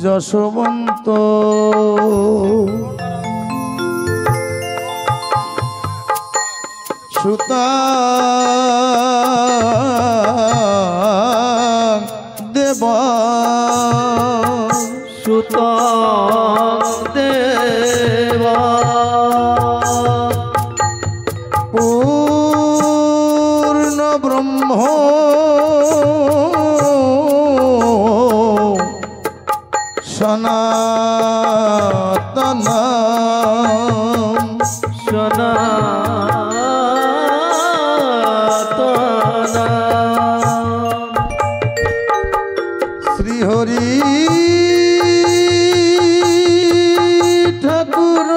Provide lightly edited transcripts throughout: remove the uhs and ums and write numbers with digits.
যশবন্ত সুতা দেবা সুতা দেবা পূর্ণ ব্রহ্ম সনাতন সনাতন শ্রীহরি ঠাকুর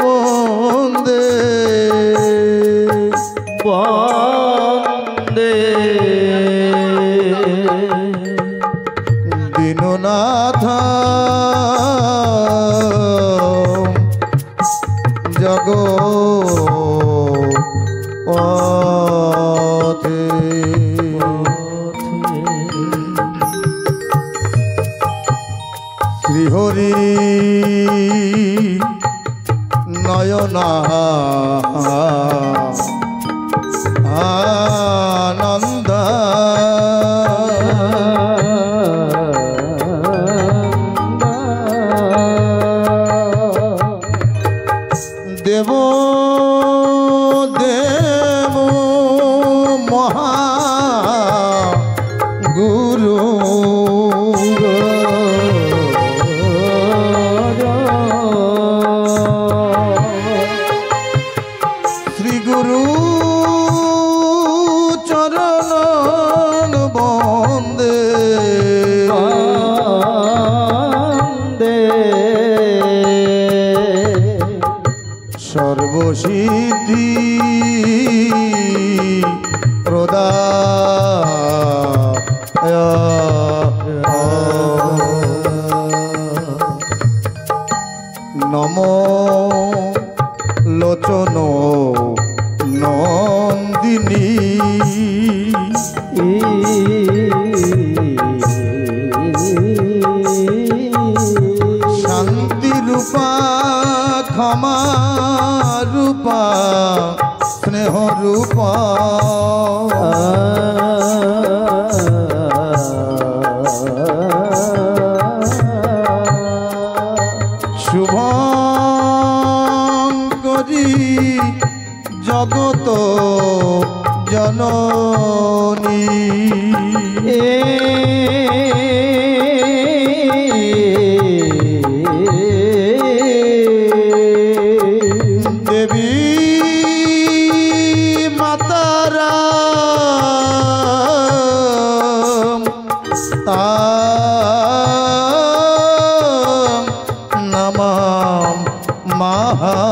বন্দে বন্দে দীননাথ জগৎপথে শ্রীহরি নয়না আনন্দ দেব দেব মহা গুরু শ্রী গুরু চরণ বন্দে সর্বসিদ্ধি প্রদায় নমো লোচন নন্দিনী শান্তি রূপা ক্ষমা রূপা স্নেহ রূপা শুভঙ্করী জগত জননী দেবী মাতারা তাং নমাম মহা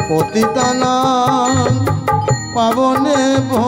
পতিতানাং পাবনে ভো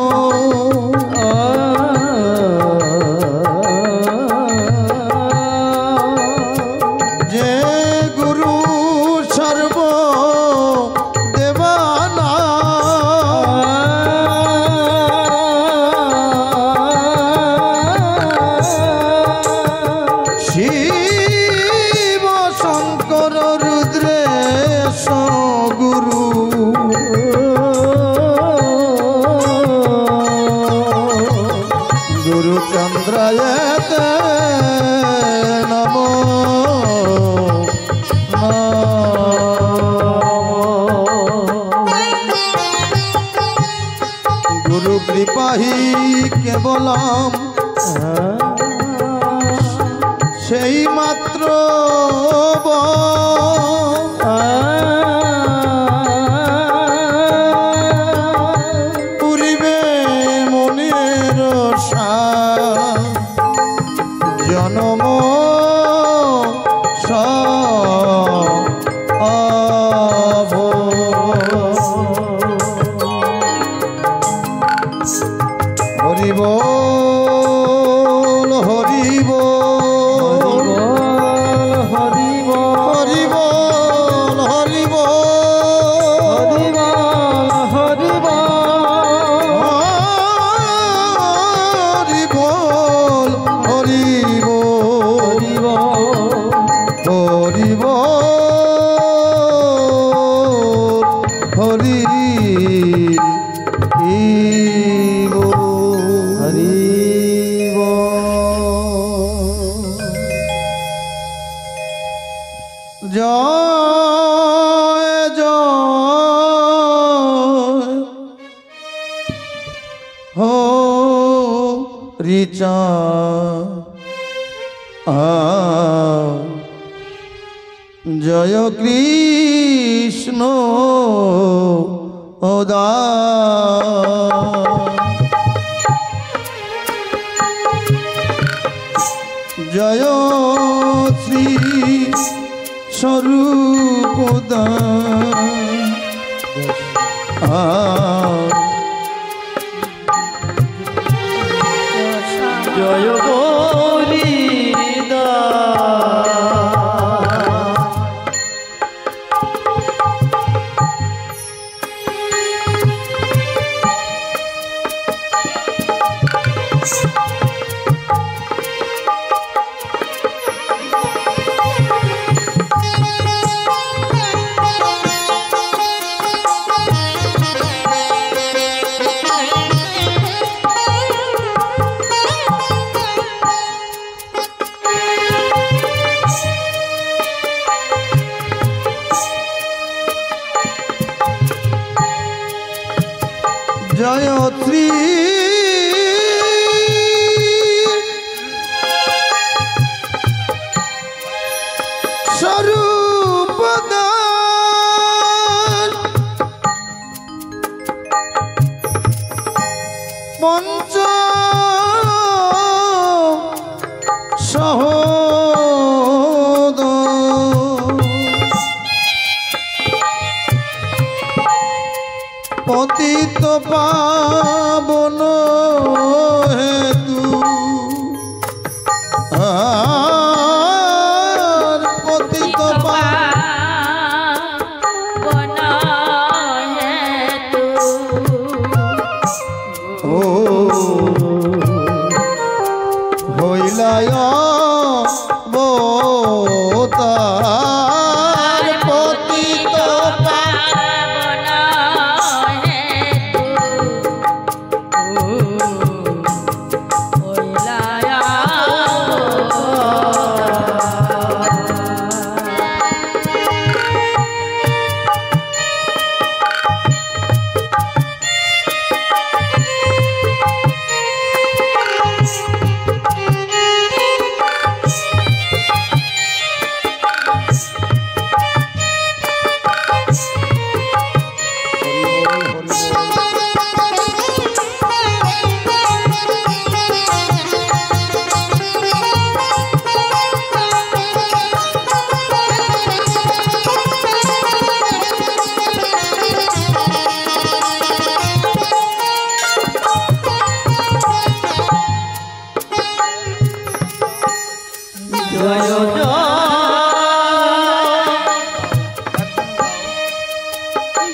गुरुचंद्राय ते नमो गुरु कृपा ही केवलम সেই মাত্র পুরিবে মনের জনম হরি বল হরি বল হরি বল হরি বল হরি বল হরি বল হরি বল হরি বল হরি জয় জয় হরি জয় কৃষ্ণ ওদা জয় শ্রী স্বরূপদা জয় গৌরী জয়ত্রী স্বরূপদা পঞ্চ সহদ পতিত পাবন হেতু পতিত পাবন হেতু ও হইলায় বতার পতিত পাবন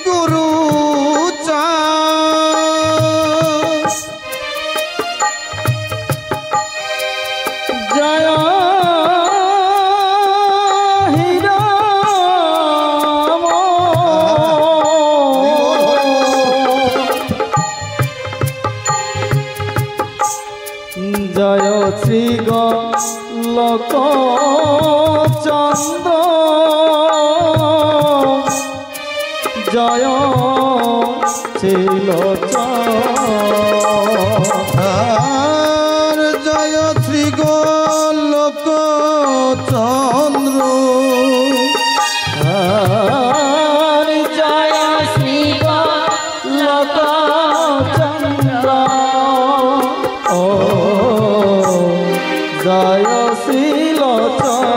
গুরু জয় জয় শ্রী গোলক চন্দ্র জয় আর জয় শ্রী গোলক চন্দ্র আর জয় শ্রী গোলক চন্দ্র ও জয় শ্রীলোচন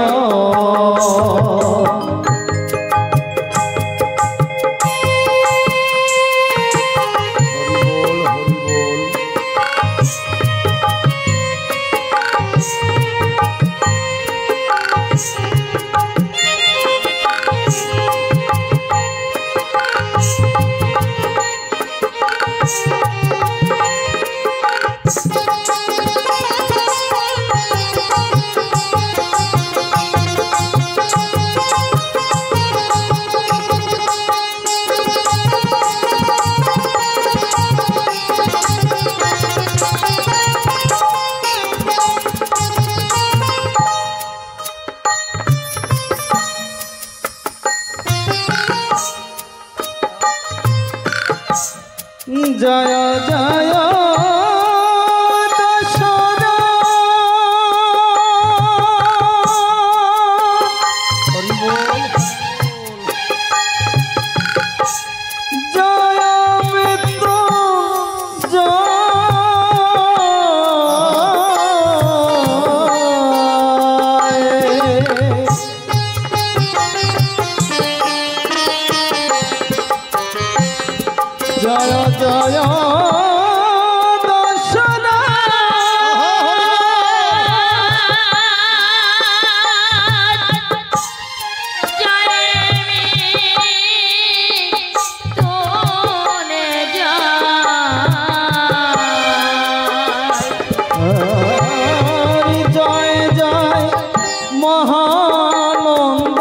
জয় জয় দশরা জয় মৃত্যু জয় জয় দর্শনা জয় জয় মহানন্দ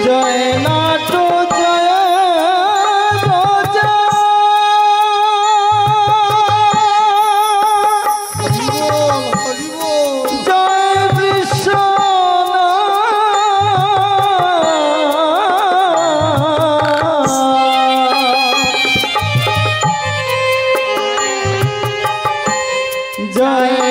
জয় নাট জয় রাজা জয় বিশ্বনাথ জয়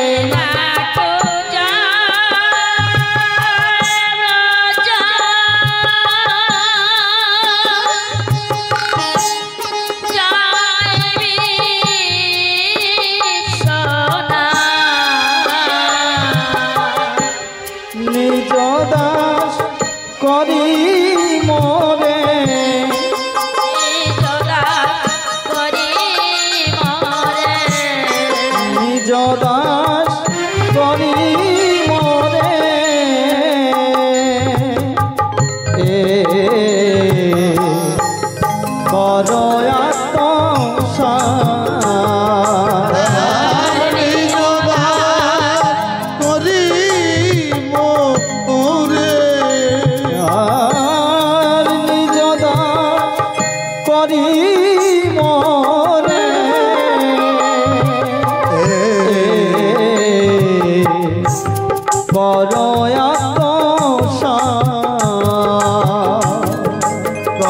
নিজ দাস করি মোরে নিজ দাস করি মোরে কর করি মোরে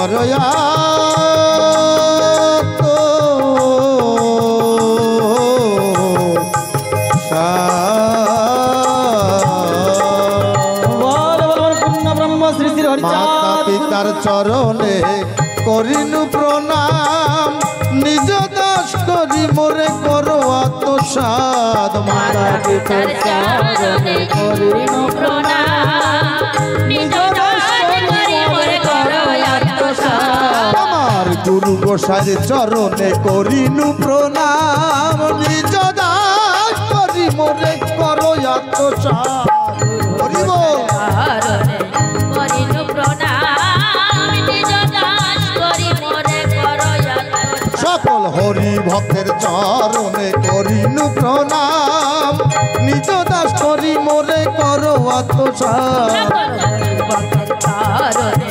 করয়া ব্রহ্ম শ্রী শ্রী হরি মাতা পিতার চরণে করিনু প্রণাম করি মোরে করো আত্মসাদ মাতা পিতার চরণে করিনু প্রণাম নিজ দাস করি মোরে করো আত্মসাৎ আমার গুরু গোসাইর চরণে করিনু প্রণাম নিজ দাস করি মোরে করো আত্মসাদ হরি বল চরণে করিনু প্রণাম নিজ দাস করি মোরে করো আত্মসাৎ সকল হরি ভক্তের চরণে করিনু প্রণাম নিজ দাস করি মোরে করো আত্মসাৎ চরণে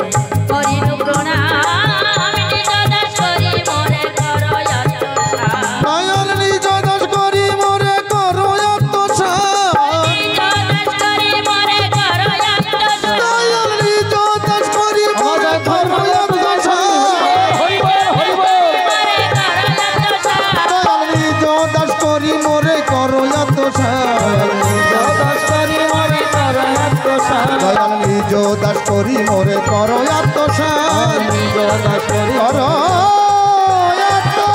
করিনু প্রণাম নিজ দাস করি মোরে করো আত্মসাৎ দয়াল নিজ দাস করি মোরে করো আত্মসাৎ নিজ দাস করি মোরে করো আত্মসাৎ দয়াল নিজ দাস করি মোরে করো আত্মসাৎ মোরে করো আত্মসাৎ দয়াল নিজ দাস করি মোরে করো আত্মসাৎ দাস করি মোরে করো আত্মসাৎ দয়াল নিজ দাস করি মোরে করো আত্মসাৎ নিজ দাস করি করো আত্মসাৎ করো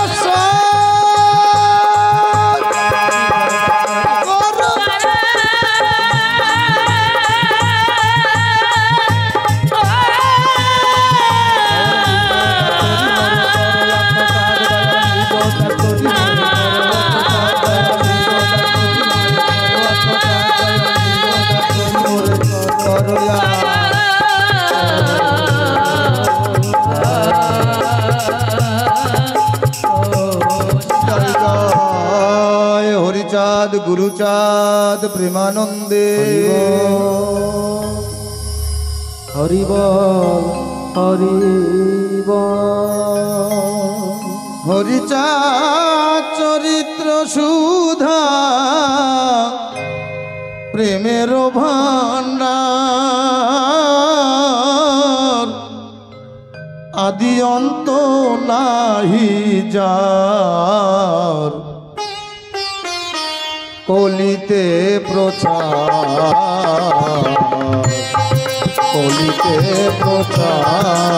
জয় জয় হরিচাঁদ গুরুচাঁদ প্রেমানন্দে হরি বল হরি বল হরিচাঁদ চরিত্র সুধা প্রেমের ভান্ডার আদি অন্ত নাহি যার কলিতে প্রচার কলিতে প্রচার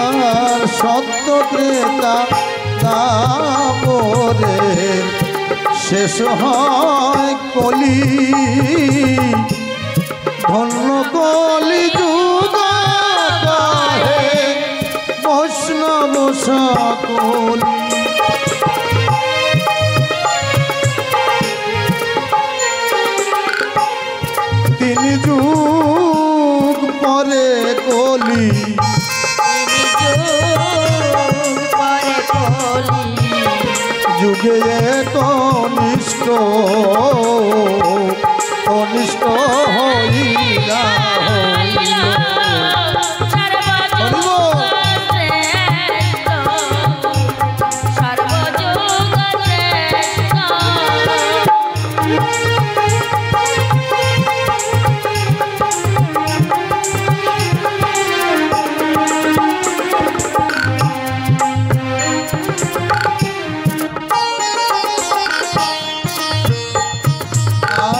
আর সত্য ক্রেতা তাপরে শেষ হয় কলি ধন্য কলি যুগ গাহে বৈষ্ণব সকলি তিনি যুগ পরে কলি পরে কলি যুগে এক অনিষ্ট অনিষ্ট হইলা হইল।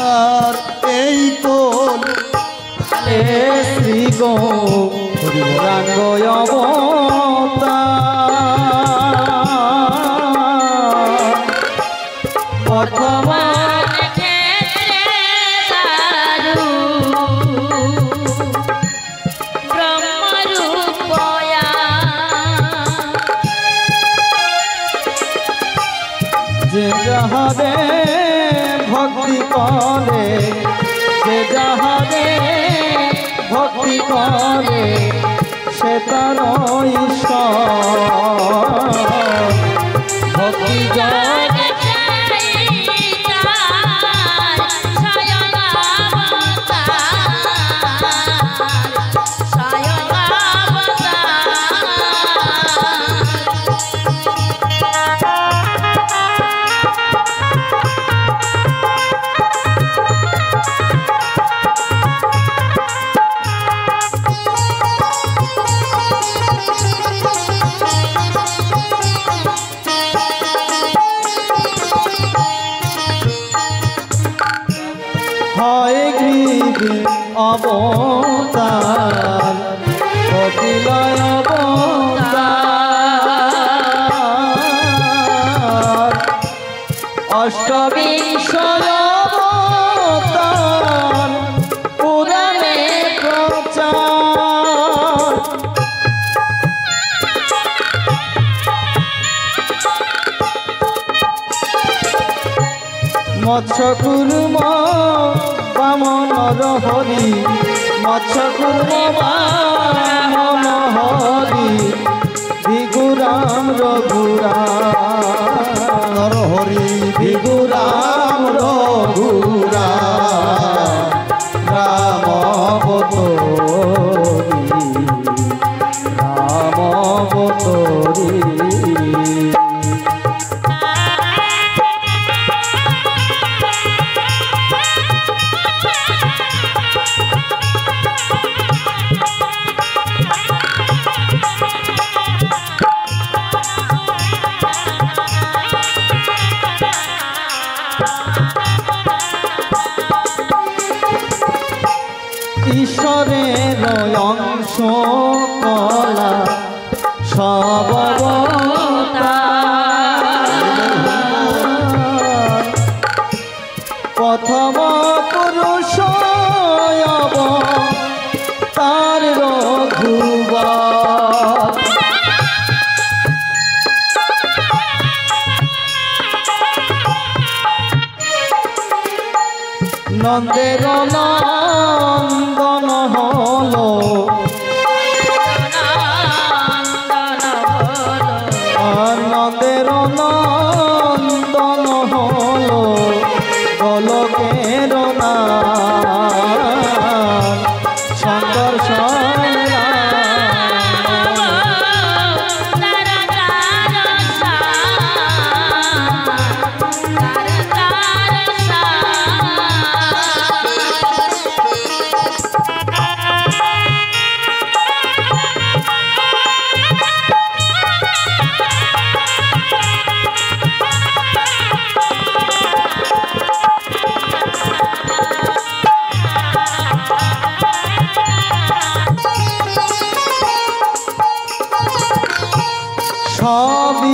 আর এই কোল শ্রী গো রাঙ্গ বর্তমান যে যাহারে ভক্তি করে যে যাহারে ভক্তি করে সে তার ঈশ্বর ভক্তি জয় অবতার কপিলয় অবতার অষ্টবিংশ অবতার পুরাণে প্রচার মৎস্য কুর্ম বামন হরি মৎস্য কুর্ম বামন হরি ভিগুরাম রঘুরাম হরি ভিগুরাম রঘুরাম রাম অবতরি রাম অবতরি ঈশ্বরের অংশ কলা সব প্রথম পুরুষ তার রঘুবর নন্দের নন্দন হলো নন্দের নন্দন হলো গোলকের সুন্দর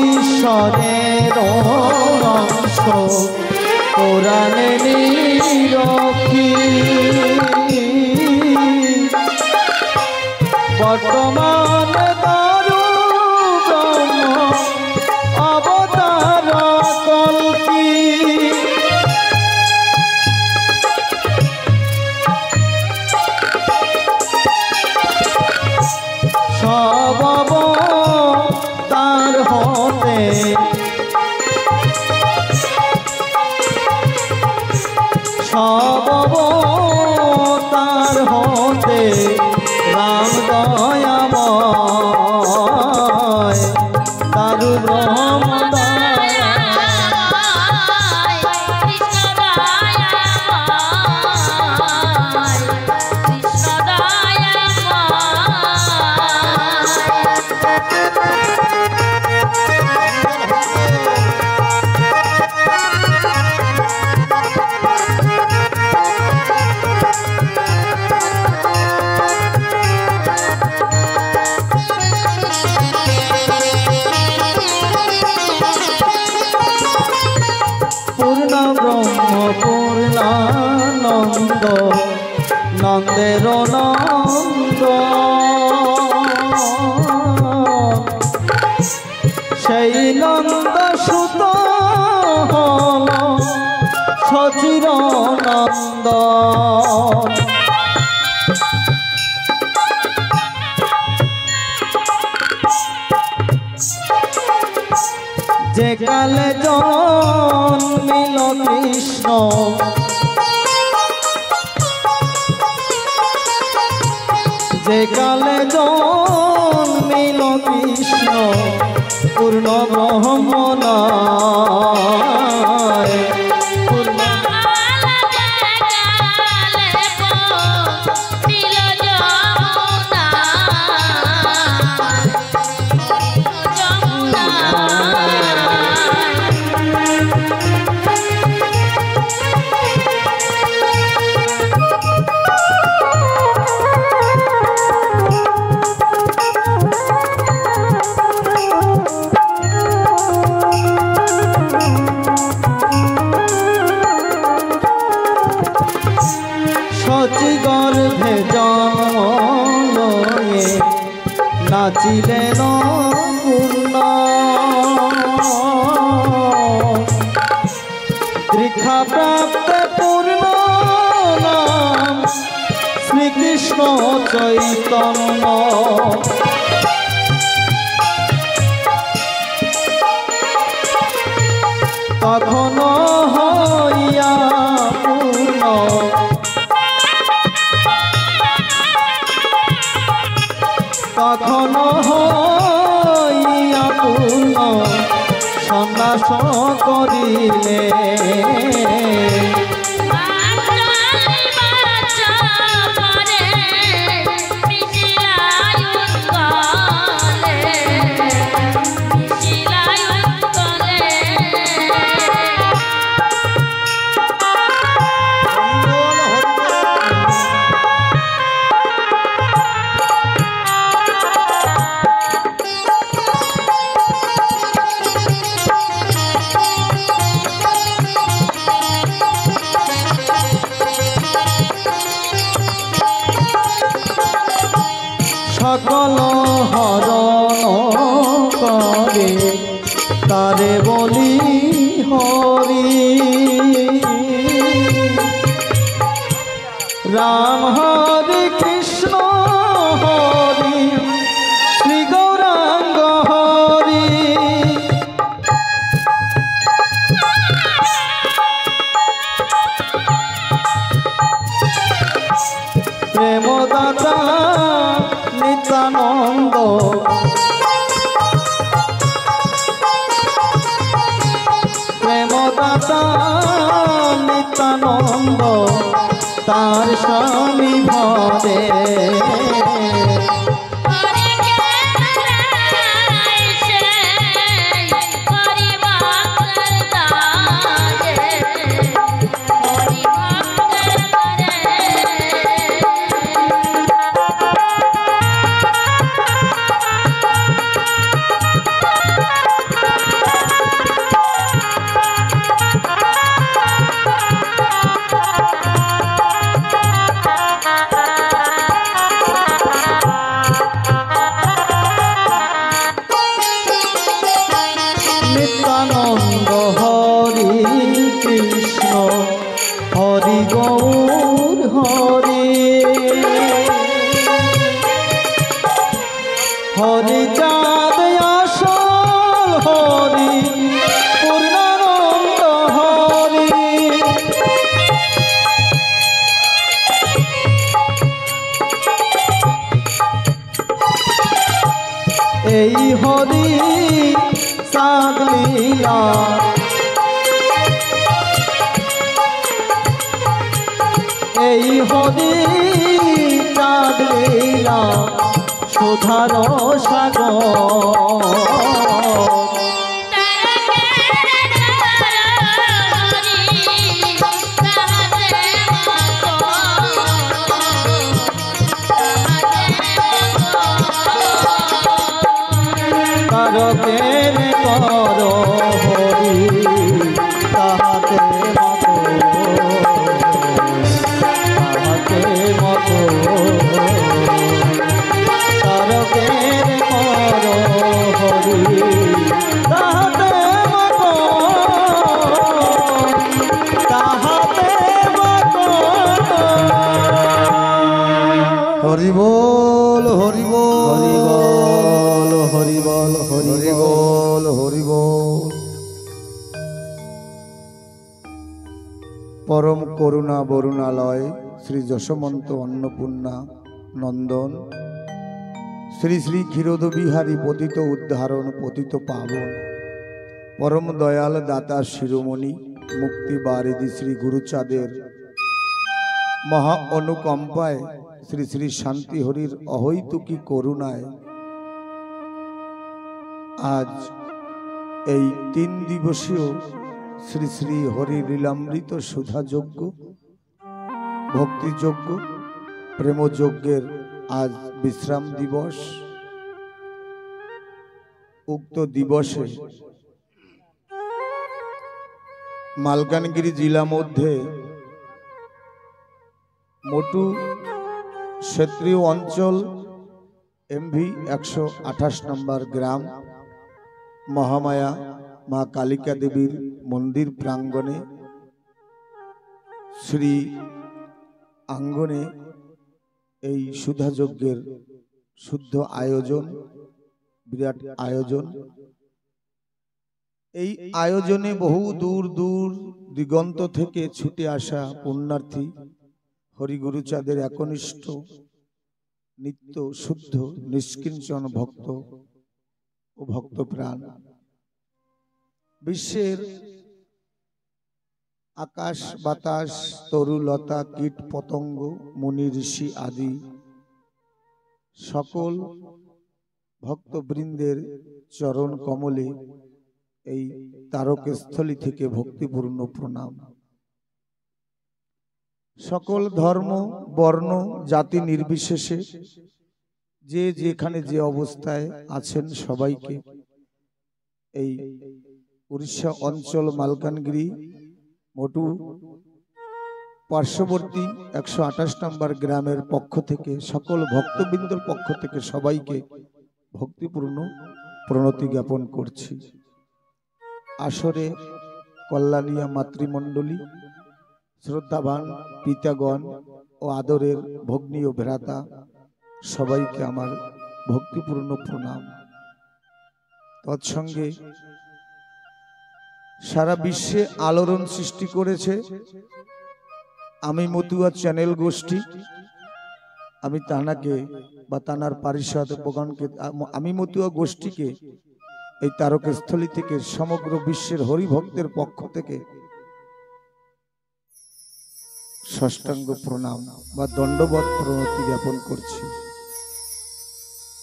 ঈশ্বরের অংশ পুরাণে নিরখি বর্তমান দারু ব্রহ্ম অবতার কল্কি সব তার হতে সব তার হতে রাম দয়াময় দারু ব্রহ্ম পূর্ণানন্দ নন্দের নন্দ সেই নন্দ সুত হল সচির নন্দ যে কালে জন্মিল কৃষ্ণ যে কালে জন্মিল কৃষ্ণ পূর্ণ ব্রহ্ম নয় পূর্ণ কৃষ্ণ চৈতন্য তখন হইয়া পূর্ণ তখন হইয়া পূর্ণ সন্ন্যাস করিলে সকল হরণ করে তারে বলি হরি রাম হরে কৃষ্ণ হরি শ্রী গৌরাঙ্গ হরি প্রেমদাতা নিত্যানন্দ প্রেমদাতা নিত্যানন্দ তার স্বামী ভরে নিত্যানন্দ হরি কৃষ্ণ হরি গৌর হরি হরি চাঁদ আসল হরি পূর্ণানন্দ হরি এই হরি সাদ লীলা এই হরি চাঁদ লীলা সুধার সাগর তারকের কর হরি তাহাতে মতো তারকের কর হরি তাহাতে মতো হরি বল হরি বল হরি বল হরি বল হরি বল। পরম করুণা বরুণালয় শ্রী যশোমন্ত অন্নপূর্ণা নন্দন শ্রী শ্রী ক্ষীরোদ বিহারী পতিত উদ্ধারণ পতিত পাবন পরম দয়াল দাতা শিরোমণি মুক্তি বারিদি শ্রী গুরুচাঁদের মহা অনুকম্পায় শ্রী শ্রী শান্তি হরির অহৈতুকী করুণায় আজ এই 3 দিবসীয় শ্রী শ্রী হরি লীলামৃত সুধাযজ্ঞ ভক্তিযজ্ঞ প্রেমযজ্ঞের আজ বিশ্রাম দিবস। উক্ত দিবসে মালকানগিরি জেলা মধ্যে মোটু ক্ষেত্রীয় অঞ্চল এমভি 128 নম্বর গ্রাম মহামায়া মা কালিকা দেবীর মন্দির প্রাঙ্গণে শ্রী আঙ্গনে এই সুধাযজ্ঞের শুদ্ধ আয়োজন, বিরাট আয়োজন। এই আয়োজনে বহু দূর দূর দিগন্ত থেকে ছুটে আসা পুণ্যার্থী হরিগুরুচাঁদের একনিষ্ঠ নিত্য শুদ্ধ নিষ্কিঞ্চন ভক্ত ও ভক্ত প্রাণ। বিশ্বের আকাশ বাতাস তরুলতা কীট পতঙ্গ মুনি ঋষি আদি সকল ভক্তবৃন্দের চরণ কমলে এই তারকস্থলী থেকে ভক্তিপূর্ণ প্রণাম। সকল ধর্ম বর্ণ জাতি নির্বিশেষে যে যেখানে যে অবস্থায় আছেন সবাইকে এই উড়িষ্যা অঞ্চল মালকানগিরি মোটু পার্শ্ববর্তী 128 নম্বর গ্রামের পক্ষ থেকে সকল ভক্তবৃন্দর পক্ষ থেকে সবাইকে ভক্তিপূর্ণ প্রণতি জ্ঞাপন করছি। আসরে কল্যাণিয়া মাতৃমণ্ডলী, শ্রদ্ধাবান পিতাগণ ও আদরের ভগ্নী ও ভ্রাতা সবাইকে আমার ভক্তিপূর্ণ প্রণাম। তৎসঙ্গে সারা বিশ্বে আলোড়ন সৃষ্টি করেছে আমি মতুয়া চ্যানেল গোষ্ঠী। আমি তানাকে বা তানার পারিষদগণকে, আমি মতুয়া গোষ্ঠীকে এই তারকস্থলী থেকে সমগ্র বিশ্বের হরিভক্তের পক্ষ থেকে ষষ্ঠাঙ্গ প্রণাম বা দণ্ডবত প্রণতি জ্ঞাপন করছি।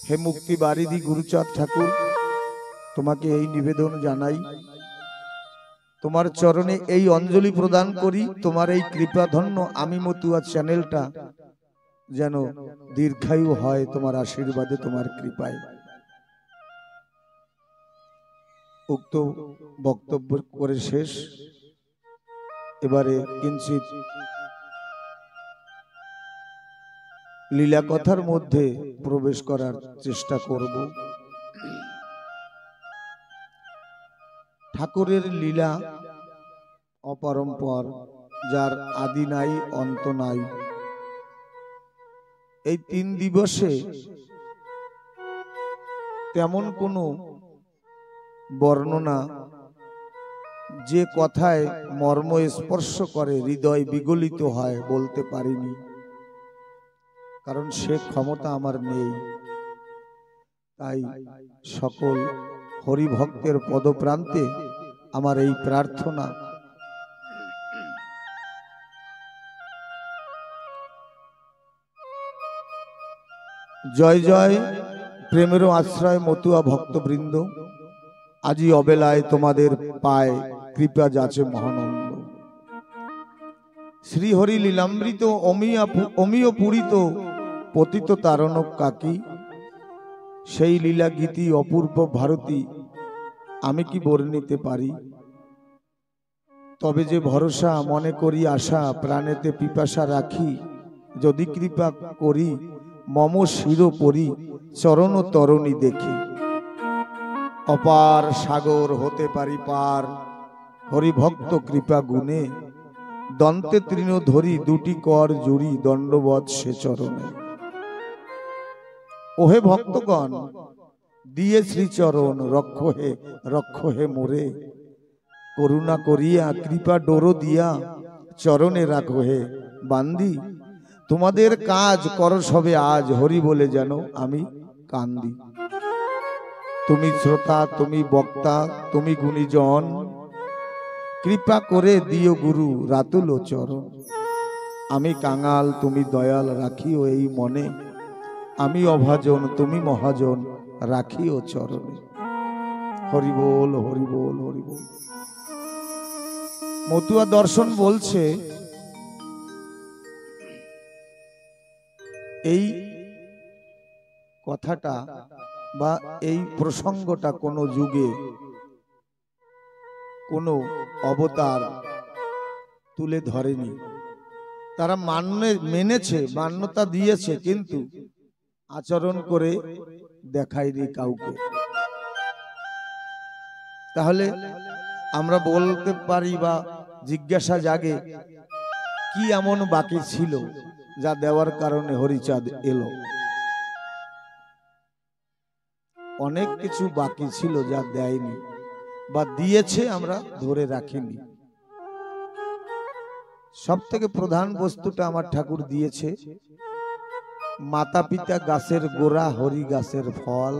হে মুক্তি বারিধি গুরুচাঁদ ঠাকুর, তোমাকে এই নিবেদন জানাই, তোমার চরণে এই অঞ্জলি প্রদান করি। তোমার এই কৃপাধন্য আমি মতুয়া চ্যানেলটা যেন দীর্ঘায়ু হয় তোমার আশীর্বাদে, তোমার কৃপায়। উক্ত বক্তব্য করে শেষ, এবারে কিঞ্চিত লীলা কথার মধ্যে প্রবেশ করার চেষ্টা করব। ঠাকুরের লীলা অপরম্পর, যার আদি নাই অন্ত নাই। এই 3 দিবসে তেমন কোনো বর্ণনা যে কথায় মর্ম স্পর্শ করে, হৃদয় বিগলিত হয়, বলতে পারিনি, কারণ সে ক্ষমতা আমার নেই। তাই সকল হরিভক্তের পদপ্রান্তে আমার এই প্রার্থনা, জয় জয় প্রেমেরও আশ্রয় মতুয়া ভক্তবৃন্দ, আজি অবেলায় তোমাদের পায় কৃপা যাচে মহানন্দ। শ্রীহরি লীলামৃত অমিয় পুরিত পতিত তারণক কাকি, সেই লীলা গীতি অপূর্ব ভারতী আমি কি বর্ণিতে পারি। তবে যে ভরসা মনে করি আশা, প্রাণেতে পিপাসা রাখি, যদি কৃপা করি মম শিরোপরি চরণ তরণী দেখি। অপার সাগর হতে পারি পার, হরিভক্ত কৃপা গুণে, দন্তে তৃণ ধরি দুটি কর জুড়ি, দণ্ডবৎ সে চরণে। ওহে ভক্তগণ দিয়ে শ্রীচরণ, রক্ষ হে মোরে, করুণা করিয়া কৃপা ডোর দিয়া, চরণে রাখো হে বান্দি। তোমাদের কাজ করো সবে আজ, হরি বলে যেন আমি কান্দি। তুমি শ্রোতা, তুমি বক্তা, তুমি গুণীজন, কৃপা করে দিও গুরু রাতুল চরণ। আমি কাঙাল, তুমি দয়াল, রাখিও এই মনে, আমি অভাজন, তুমি মহাজন, রাখিও চরণে। হরি বল, হরি বল, হরি বল। মতুয়া দর্শন বলছে এই কথাটা বা এই প্রসঙ্গটা কোন যুগে কোন অবতার তুলে ধরেনি। তারা মেনেছে, মান্যতা দিয়েছে, কিন্তু আচরণ করে দেখায়নি কাউকে। তাহলে আমরা বলতে পারি বা জিজ্ঞাসা জাগে, কি এমন বাকি ছিল যা দেওয়ার কারণে হরিচাঁদ এলো। অনেক কিছু বাকি ছিল যা দেয়নি বা দিয়েছে আমরা ধরে রাখিনি। সব থেকে প্রধান বস্তুটা আমার ঠাকুর দিয়েছে মাতা পিতা গাছের গোড়া, হরি গাছের ফল।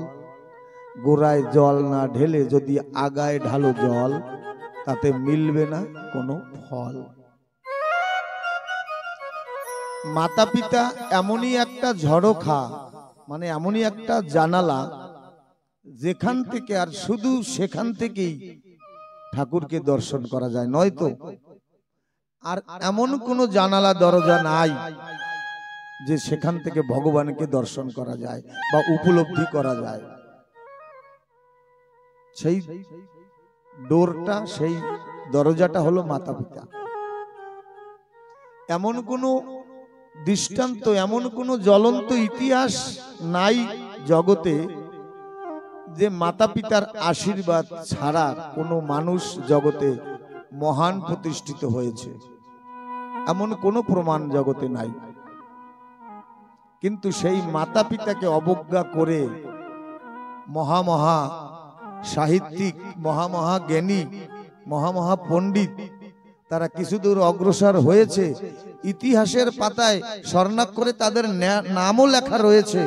গোড়ায় জল না ঢেলে যদি আগায় ঢালো জল, তাতে মিলবে না কোনো ফল। মাতা পিতা এমনই একটা ঝড়োখা, মানে এমনই একটা জানালা, যেখান থেকে আর শুধু সেখান থেকেই ঠাকুরকে দর্শন করা যায়, নয়তো আর এমন কোনো জানালা দরজা নাই যে সেখান থেকে ভগবানকে দর্শন করা যায় বা উপলব্ধি করা যায়। সেই ডোরটা, সেই দরজাটা হলো মাতা পিতা। এমন কোনো দৃষ্টান্ত, এমন কোনো জ্বলন্ত ইতিহাস নাই জগতে যে মাতা পিতার আশীর্বাদ ছাড়া কোনো মানুষ জগতে মহান প্রতিষ্ঠিত হয়েছে, এমন কোনো প্রমাণ জগতে নাই। কিন্তু সেই মাতা পিতাকে অবজ্ঞা করে মহামহা সাহিত্যিক, মহামহা জ্ঞানী, মহামহা পণ্ডিত তারা কিছুদূর অগ্রসর হয়েছে। ইতিহাসের পাতায় স্বর্ণাক্ষরে তাদের নামও লেখা রয়েছে,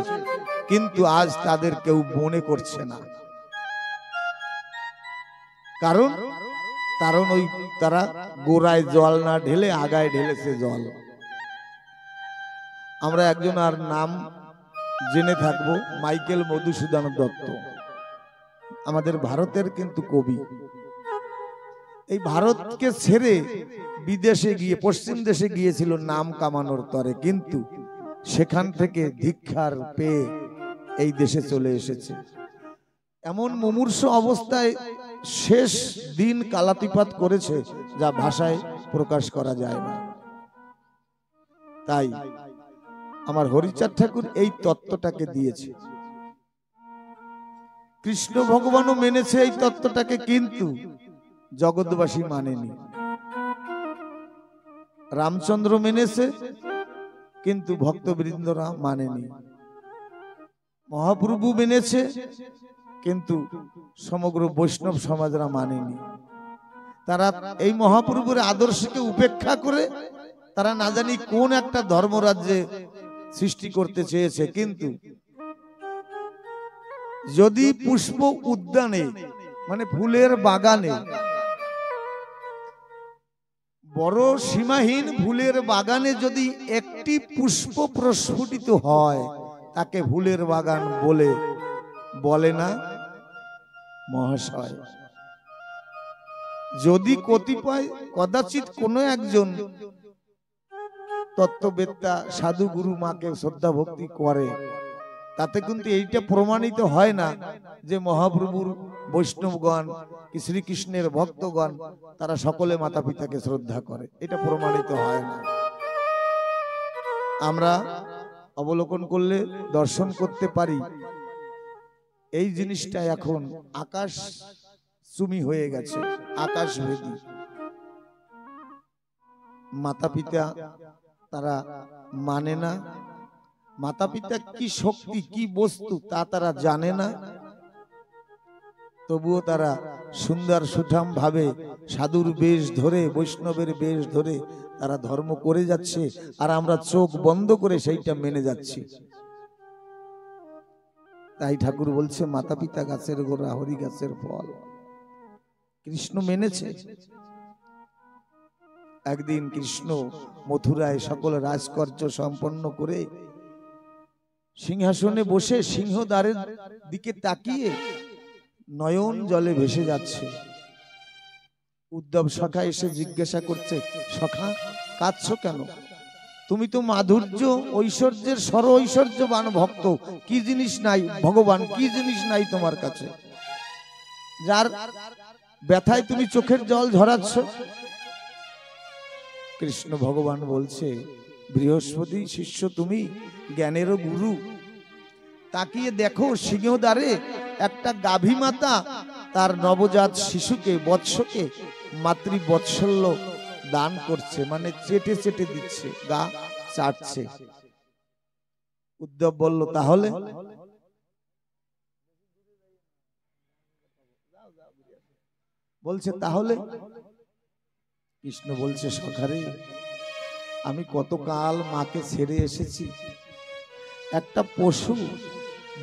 কিন্তু আজ তাদের কেউ মনে করছে না। কারণ ওই তারা গোড়ায় জল না ঢেলে আগায় ঢেলেছে জল। আমরা একজন আর নাম জেনে থাকবো, মাইকেল মধুসূদন দত্ত, আমাদের ভারতের কিন্তু কবি। এই ভারতকে ছেড়ে বিদেশে গিয়ে, পশ্চিম দেশে গিয়েছিল নাম কামানোর তরে, কিন্তু সেখান থেকে ধিক্ষার পেয়ে এই দেশে চলে এসেছে। এমন মুমূর্ষ অবস্থায় শেষ দিন কালাতিপাত করেছে যা ভাষায় প্রকাশ করা যায় না। তাই আমার হরিচাঁদ ঠাকুর এই তত্ত্বটাকে দিয়েছে। কৃষ্ণ ভগবানও মেনেছে এই তত্ত্বটাকে, কিন্তু জগৎবাসী মানেনি। রামচন্দ্র মেনেছে, কিন্তু ভক্তবৃন্দরা মানেনি। মহাপ্রভু মেনেছে, কিন্তু সমগ্র বৈষ্ণব সমাজরা মানেনি। তারা এই মহাপ্রভুর আদর্শকে উপেক্ষা করে তারা না জানি কোন একটা ধর্মরাজ্যে সৃষ্টি করতে চেয়েছে। কিন্তু যদি পুষ্প উদ্যানে, মানে ফুলের বাগানে, বড় সীমাহীন ফুলের বাগানে যদি একটি পুষ্প প্রস্ফুটিত হয়, তাকে ফুলের বাগান বলে না মহাশয়। যদি কদাচিৎ কোনো একজন তত্ত্ববেত্তা সাধু গুরু মাকে শ্রদ্ধা ভক্তি করে, তাতে কিন্তু এইটা প্রমাণিত হয় না যে মহাপ্রভুর বৈষ্ণবগণ কি শ্রীকৃষ্ণের ভক্তগণ তারা সকলে মাতা পিতাকে শ্রদ্ধা করে, এটা প্রমাণিত হয় না। আমরা অবলোকন করলে দর্শন করতে পারি এই জিনিসটা এখন আকাশ চুমি হয়ে গেছে, আকাশভেদী। মাতা পিতা তারা মানে না, মাতা পিতা কি শক্তি, কি বস্তু তা তারা জানে না। তবুও তারা সুন্দর সুঠাম ভাবে সাধুর বেশ ধরে, বৈষ্ণবের বেশ ধরে তারা ধর্ম করে যাচ্ছে, আর আমরা চোখ বন্ধ করে সেইটা মেনে যাচ্ছি। তাই ঠাকুর বলছে মাতা পিতা গাছের গোড়া, হরি গাছের ফল। কৃষ্ণ মেনেছে। একদিন কৃষ্ণ মথুরায় সকল রাজকার্য সম্পন্ন করে সিংহাসনে বসে সিংহদ্বারের দিকে তাকিয়ে নয়ন জলে ভেসে যাচ্ছে। উদ্ধব সখা এসে জিজ্ঞাসা করছে, সখা কাঁদছো কেন? তুমি তো মাধুর্য ঐশ্বর্যের সর ঐশ্বর্যবান ভক্ত, কি জিনিস নাই ভগবান, কি জিনিস নাই তোমার কাছে যার ব্যথায় তুমি চোখের জল ঝরাচ্ছ? কৃষ্ণ ভগবান বলছে, বৃহস্পতি শিষ্য তুমি, জ্ঞানেরও গুরু, তাকিয়ে দেখো সিংহদ্বারে একটা গাভী মাতা তার নবজাত শিশুকে, বৎসকে মাতৃবৎসল্য দান করছে, মানে চেটে চেটে দিচ্ছে গা, চাটছে। উদ্ধব বলল তাহলে বলছে তাহলে কৃষ্ণ বলছে সখারে আমি কতকাল মাকে ছেড়ে এসেছি, একটা পশু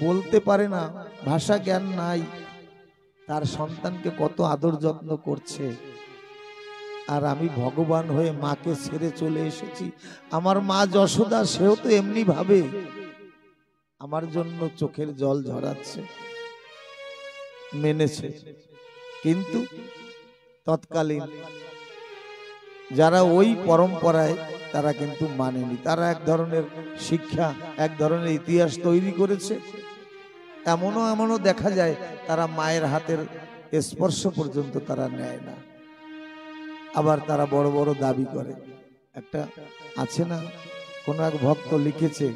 বলতে পারে না, ভাষা জ্ঞান নাই, তার সন্তানকে কত আদর যত্ন করছে, আর আমি ভগবান হয়ে মাকে ছেড়ে চলে এসেছি। আমার মা যশোদা সেও তো এমনি ভাবে, আমার জন্য চোখের জল ঝরাচ্ছে, মেনেছে। কিন্তু তৎকালীন যারা ওই পরম্পরায় তারা কিন্তু মানেনি, তারা এক ধরনের শিক্ষা, এক ধরনের ইতিহাস তৈরি করেছে। এমনও দেখা যায় তারা মায়ের হাতের স্পর্শ পর্যন্ত তারা নেয় না, আবার তারা বড় বড় দাবি করে। একটা আছে না, কোন এক ভক্ত লিখেছে,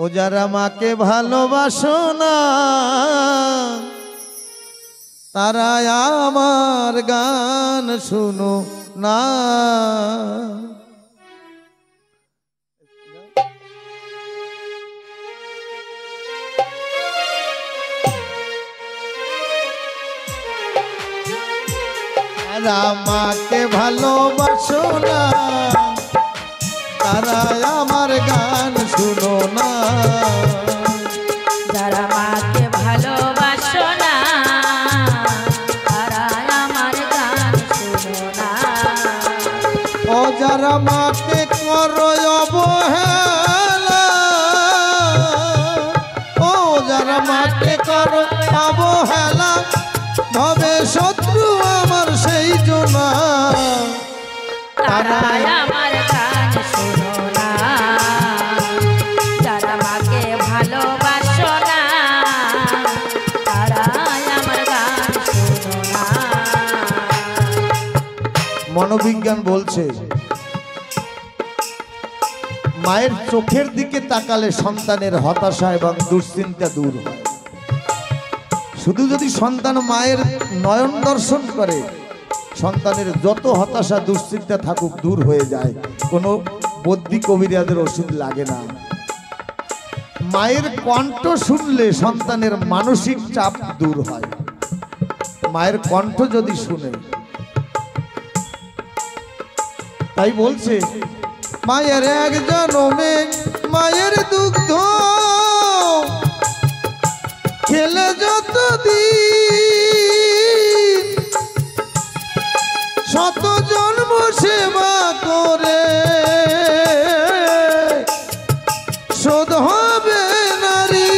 ও যারা মাকে ভালোবাসো না তারা আমার গান শুনো না। মাকে ভালোবাসো না তারা আমার গান শুনো না। যারা মাকে ভালোবাসো না তারা আমার গান শুনো না। ও যারা মাকে করো অবহেলা, ও যারা মাকে করো অবহেলা, ভবে শত্রু আমার সেই জনা, তারা আমার গান শুনো না। যারা মাকে ভালোবাসো না তারা আমার গান শুনো না। মনোবিজ্ঞান বলছে মায়ের চোখের দিকে তাকালে সন্তানের হতাশা এবং দুশ্চিন্তা দূর হয়। শুধু যদি সন্তান মায়ের নয়ন দর্শন করে, সন্তানের যত হতাশা দুশ্চিন্তা থাকুক দূর হয়ে যায়, কোনো বদ্যি কবিরাজের ওষুধ লাগে না। মায়ের কণ্ঠ শুনলে সন্তানের মানসিক চাপ দূর হয়। মায়ের কণ্ঠ যদি শুনে, তাই বলছে মায়ের এক জনমে মায়ের দুগ্ধ খেলে যতদিন, শত জন্ম সেবা করে শোধ হবে নারী।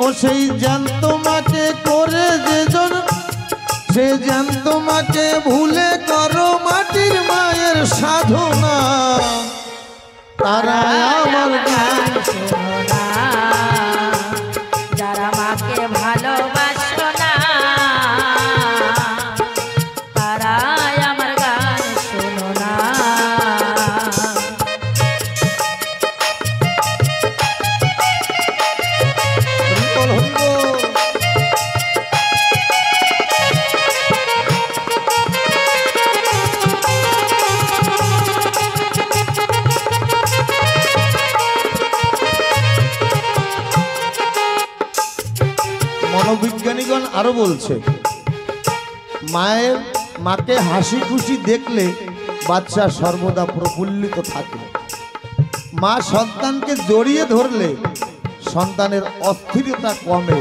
ও সেই জ্যান্ত মাকে করে যেজন, সে জ্যান্ত মাকে ভুলে করো মাটির মায়ের সাধনা, তারা আমার গান শুনো না। যারা মাকে ভালোবাসো না তারা আমার গান শুনো না। হরিবল হরিবল। মনোবিজ্ঞানীগণ আরো বলছে মাকে হাসি খুশি দেখলে বাচ্চা সর্বদা প্রফুল্লিত থাকে। মা সন্তানকে জড়িয়ে ধরলে সন্তানের অস্থিরতা কমে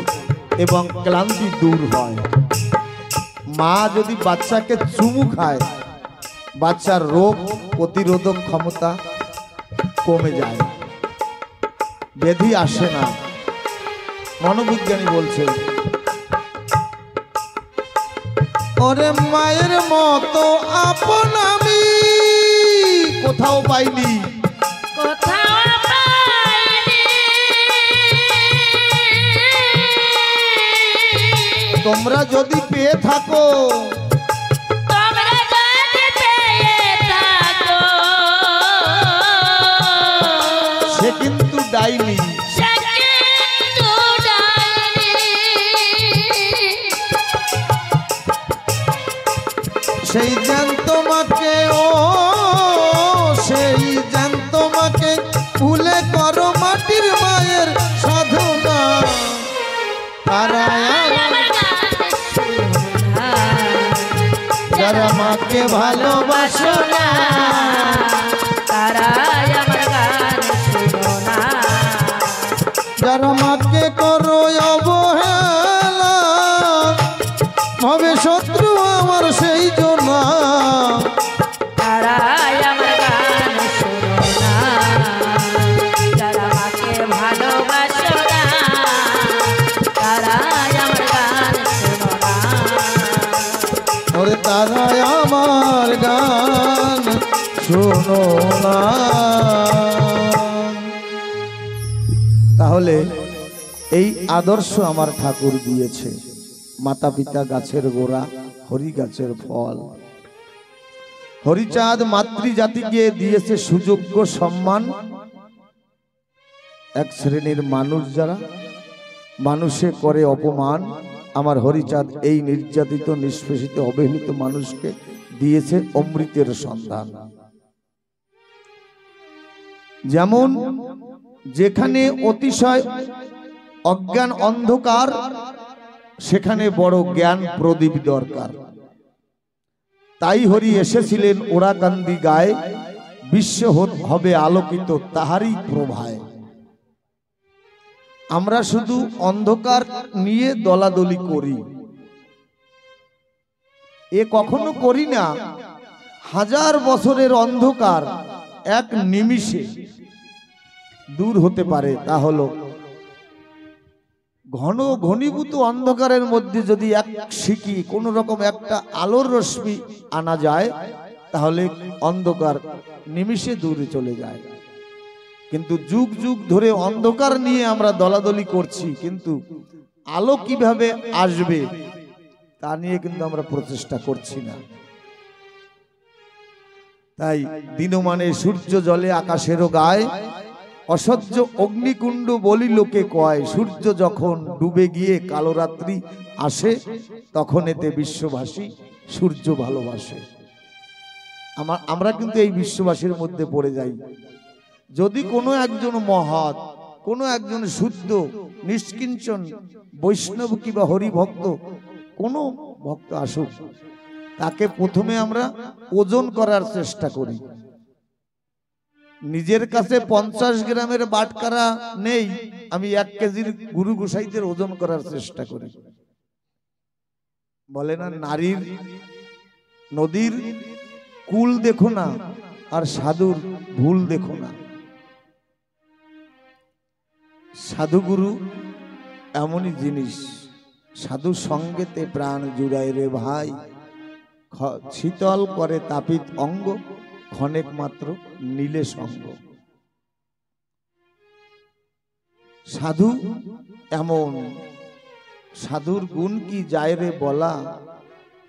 এবং ক্লান্তি দূর হয়। মা যদি বাচ্চাকে চুমু খায়, বাচ্চার রোগ প্রতিরোধক ক্ষমতা কমে যায়, ব্যাধি আসে না। মনোবিজ্ঞানী বলছে ওরে মায়ের মতো আপন আমি কোথাও পাইনি, কোথাও পাইনি। তোমরা যদি পেয়ে থাকো, তোমরা যদি পেয়ে থাকো, সে কিন্তু ডাইনি। সে কিন্তু ডাইনি। ভুলে করো মাটির মায়ের সাধনা তারা আমার গান শুনো না, যারা মাকে ভালোবাসো না তারাই আমার গান শুনো না, যারা মাকে করো অবহেলা হবে শত্রু আমার সেই জন্য তারাই আমার গান শুনো না, যারা মাকে ভালোবাসো না তারাই আমার গান শুনো না। ওরে তারা আমার গান শোনো না। তাহলে এই আদর্শ আমার ঠাকুর দিয়েছে, মাতা পিতা গাছের গোড়া, হরি গাছের ফল। হরিচাঁদ মাতৃজাতিকে দিয়েছে সুযোগ্য সম্মান। এক শ্রেণীর মানুষ যারা মানুষে করে অপমান, আমার হরিচাঁদ এই নির্যাতিত নিষ্পেষিত অবহেলিত মানুষকে দিয়েছে অমৃতের সন্ধান। যেমন যেখানে অতিশয় অজ্ঞান অন্ধকার সেখানে বড় জ্ঞান প্রদীপ দরকার। তাই হরি এসেছিলেন ওরাকান্দি গায়ে, বিশ্ব হবে আলোকিত তাহারই প্রভায়। আমরা শুধু অন্ধকার নিয়ে দলাদলি করি, এ কখনো করি না। হাজার বছরের অন্ধকার এক নিমিষে দূর হতে পারে। তা হলো ঘন ঘনীভূত অন্ধকারের মধ্যে যদি এক শিকি কোন রকম একটা আলোর রশ্মি আনা যায়, তাহলে অন্ধকার নিমিষে দূরে চলে যায়। কিন্তু যুগ যুগ ধরে অন্ধকার নিয়ে আমরা দলাদলি করছি, কিন্তু আলো কিভাবে আসবে তা নিয়ে কিন্তু আমরা প্রচেষ্টা করছি না। তাই দিনমানে সূর্য জলে আকাশেরও গায়, অসহ্য অগ্নিকুণ্ড বলি লোকে কয়। সূর্য যখন ডুবে গিয়ে কালো রাত্রি আসে, তখন এতে বিশ্ববাসী সূর্য ভালোবাসে। আমরা কিন্তু এই বিশ্ববাসীর মধ্যে পড়ে যাই। যদি কোনো একজন মহৎ, কোনো একজন শুদ্ধ নিষ্কিঞ্চন বৈষ্ণব কিংবা হরিভক্ত কোনো ভক্ত আসুক, তাকে প্রথমে আমরা ওজন করার চেষ্টা করি। নিজের কাছে 50 গ্রামের বাটকারা নেই, আমি 1 কেজির গুরু গোসাইদের ওজন করার চেষ্টা করি। বলে না, নারীর নদীর কুল দেখো না আর সাধুর ভুল দেখো না। সাধুগুরু এমনই জিনিস, সাধু সঙ্গেতে প্রাণ জুড়ায় রে ভাই। শীতল করে তাপিত অঙ্গ, ক্ষণেক মাত্র নীলে সঙ্গ। সাধু এমন, সাধুর গুণ কি যায় রে বলা,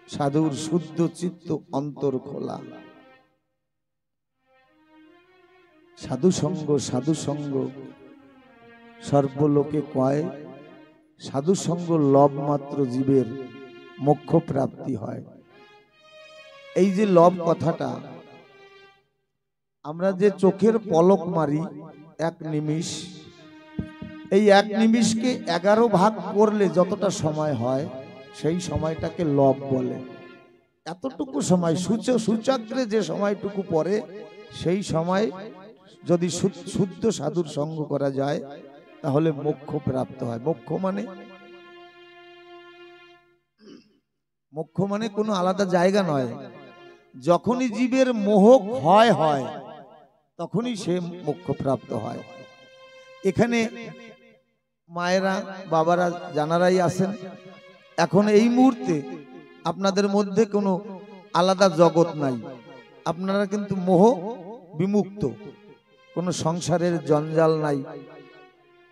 সাধুর শুদ্ধ চিত্ত অন্তর খোলা। সাধু সঙ্গ সর্বলোকে কয়, সাধু সঙ্গ লব মাত্র জীবের মোক্ষ প্রাপ্তি হয়। এই যে লব কথাটা, আমরা যে চোখের পলক মারি 1 নিমিষ, এই 1 নিমিষকে 11 ভাগ করলে যতটা সময় হয়, সেই সময়টাকে লব বলে। এতটুকু সময় সূচাগ্রে যে সময়টুকু পরে, সেই সময় যদি শুদ্ধ সাধুর সঙ্গ করা যায়, তাহলে মোক্ষ প্রাপ্ত হয়। মোক্ষ মানে কোনো আলাদা জায়গা নয়। যখনই জীবের মোহ ক্ষয় হয়, তখনই সে মোক্ষ প্রাপ্ত হয়। এখানে মায়েরা বাবারা জানারাই আছেন, এখন এই মুহূর্তে আপনাদের মধ্যে কোনো আলাদা জগৎ নাই। আপনারা কিন্তু মোহ বিমুক্ত, কোনো সংসারের জঞ্জাল নাই।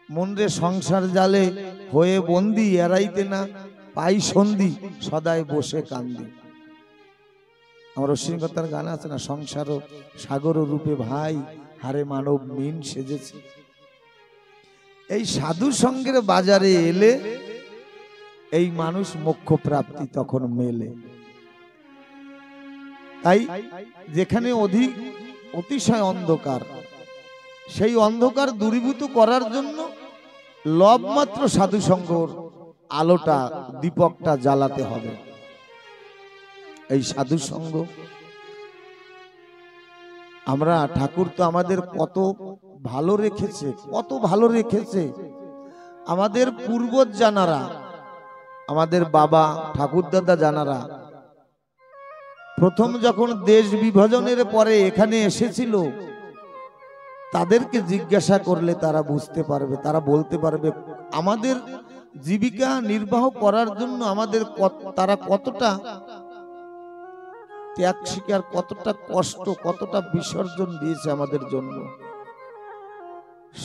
মনরে সংসার জালে হয়ে বন্দি, এড়াইতে না পাই সন্ধি, সদাই বসে কান্দি। আমার অশ্বিনীকতার গান আছে না, সংসার সাগর রূপে ভাই, হারে মানব মিন সেজেছে। এই সাধু সঙ্গের বাজারে এলে এই মানুষ মোক্ষ প্রাপ্তি তখন মেলে। তাই যেখানে অতিশয় অন্ধকার, সেই অন্ধকার দূরীভূত করার জন্য লব মাত্র সাধু সঙ্গর আলোটা দীপকটা জ্বালাতে হবে। এই সাধু সঙ্গ আমরা ঠাকুর তো আমাদের কত ভালো রেখেছে, কত ভালো রেখেছে। আমাদের পূর্বজ জানারা, আমাদের বাবা ঠাকুর দাদা জানারা প্রথম যখন দেশ বিভাজনের পরে এখানে এসেছিল, তাদেরকে জিজ্ঞাসা করলে তারা বুঝতে পারবে, তারা বলতে পারবে আমাদের জীবিকা নির্বাহ করার জন্য আমাদের তারা কতটা ত্যাগ স্বীকার, কতটা কষ্ট, কতটা বিসর্জন দিয়েছে আমাদের জন্য।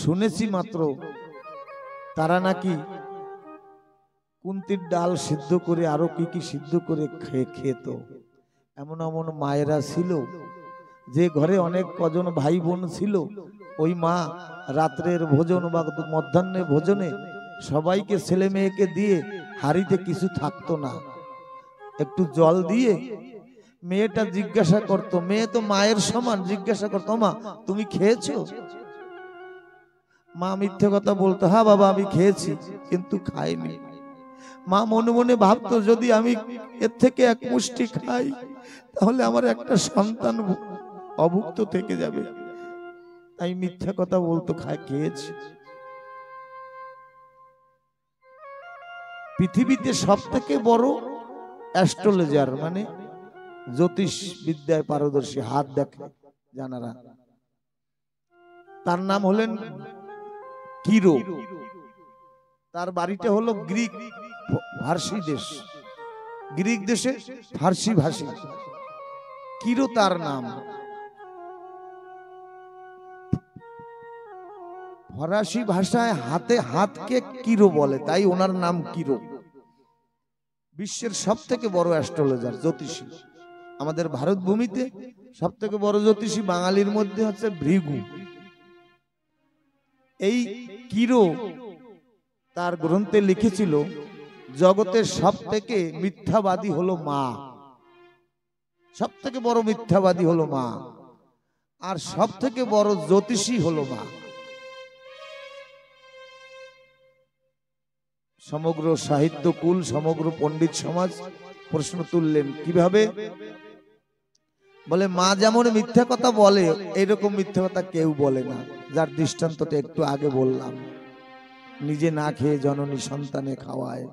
শুনেছি মাত্র তারা নাকি কুন্তির ডাল সিদ্ধ করে আরো কি কি সিদ্ধ করে খেত। এমন এমন মায়েরা ছিল যে ঘরে অনেক কজন ভাই বোন ছিল, ওই মা রাত্রের ভোজন বা মধ্যাহ্নের ভোজনে সবাইকে ছেলে মেয়েকে দিয়ে হাড়িতে কিছু থাকতো না, একটু জল দিয়ে মেয়েটা জিজ্ঞাসা করতো, মেয়ে তো মায়ের সমান, জিজ্ঞাসা করতো মা তুমি খেয়েছো? মা মিথ্যে কথা বলতো, হ্যাঁ বাবা আমি খেয়েছি, কিন্তু খাইনি। মা মনে মনে ভাবতো যদি আমি এর থেকে এক মুষ্টি খাই তাহলে আমার একটা সন্তান অভুক্ত থেকে যাবে, তাই মিথ্যা কথা বলতো খেয়েছি। পৃথিবীতে সব থেকে বড় অ্যাস্ট্রোলজার মানে জ্যোতিষ বিদ্যায় পারদর্শী, হাত দেখে জানারা, তার নাম হলেন কিরো। তার বাড়িটা হলো গ্রিক ফার্সি দেশ, গ্রিক দেশে ফার্সি ভাষী। কিরো তার নাম। ফরাসি ভাষায় হাতে হাতকে কিরো বলে, তাই ওনার নাম কিরো। বিশ্বের সব থেকে বড় অ্যাস্ট্রোলজার, জ্যোতিষী। আমাদের ভারত ভূমিতে সব থেকে বড় জ্যোতিষী বাঙালির মধ্যে হচ্ছে ভৃগু। এই কিরো তার গ্রন্থে লিখেছিল জগতের সব থেকে মিথ্যাবাদী হলো মা, সব থেকে বড় মিথ্যাবাদী হলো মা, আর সব থেকে বড় জ্যোতিষী হলো মা। সমগ্র সাহিত্য কুল, সমগ্র পণ্ডিত সমাজ প্রশ্ন তুললেন কিভাবে? বলে মা যেমন মিথ্যা কথা বলে এরকম মিথ্যা কথা কেউ বলে না, যার দৃষ্টান্তটা একটু আগে বললাম। নিজে না খেয়ে জননী সন্তানে খাওয়ায়,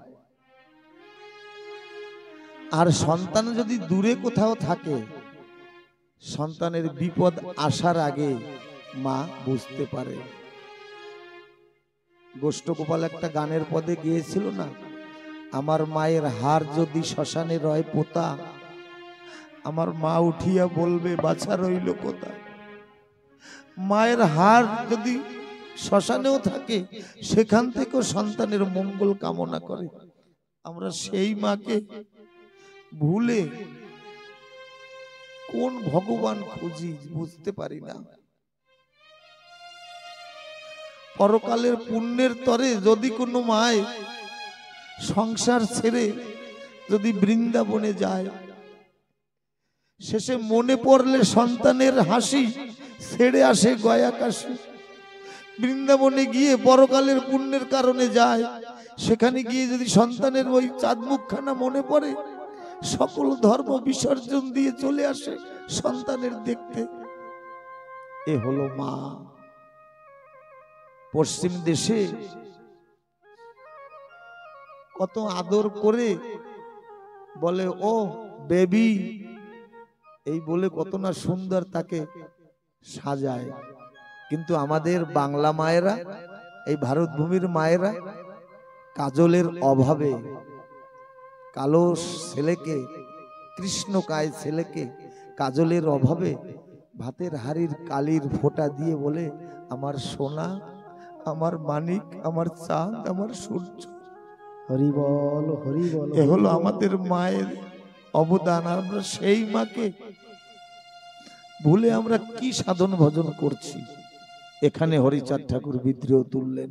আর সন্তান যদি দূরে কোথাও থাকে, সন্তানের বিপদ আসার আগে মা বুঝতে পারে। গোষ্ঠগোপাল একটা গানের পদে গিয়েছিল না, আমার মায়ের হার যদি শ্মশানে রয় পোতা, আমার মা উঠিয়া বলবে বাছা রইল কোথা। মায়ের হার যদি শ্মশানেও থাকে, সেখান থেকেও সন্তানের মঙ্গল কামনা করে। আমরা সেই মাকে ভুলে কোন ভগবান খুঁজি বুঝতে পারি না। পরকালের পুণ্যের তরে যদি কোনো মায় সংসার ছেড়ে যদি বৃন্দাবনে যায়, শেষে মনে পড়লে সন্তানের হাসি ছেড়ে আসে গয়া কাশি। বৃন্দাবনে গিয়ে পরকালের পুণ্যের কারণে যায়, সেখানে গিয়ে যদি সন্তানের ওই চাঁদমুখখানা মনে পড়ে, সকল ধর্ম বিসর্জন দিয়ে চলে আসে সন্তানের দেখতে। এ হলো মা। পশ্চিম দেশে কত আদর করে বলে ও বেবি, এই বলে কত না সুন্দর তাকে সাজায়। কিন্তু আমাদের বাংলা মায়েরা, এই ভারত ভূমির মায়েরা কাজলের অভাবে কালো ছেলেকে, কৃষ্ণকায় ছেলেকে কাজলের অভাবে ভাতের হাড়ির কালির ফোঁটা দিয়ে বলে আমার সোনা, আমার মানিক, আমার চাঁদ, আমার সূর্য। হরি বল হরি বল। এ হলো আমাদের মায়ের অবদান। আমরা সেই মাকে ভুলে আমরা কি সাধন ভজন করছি। এখানে হরিচাঁদ ঠাকুর বিদ্রোহ তুললেন।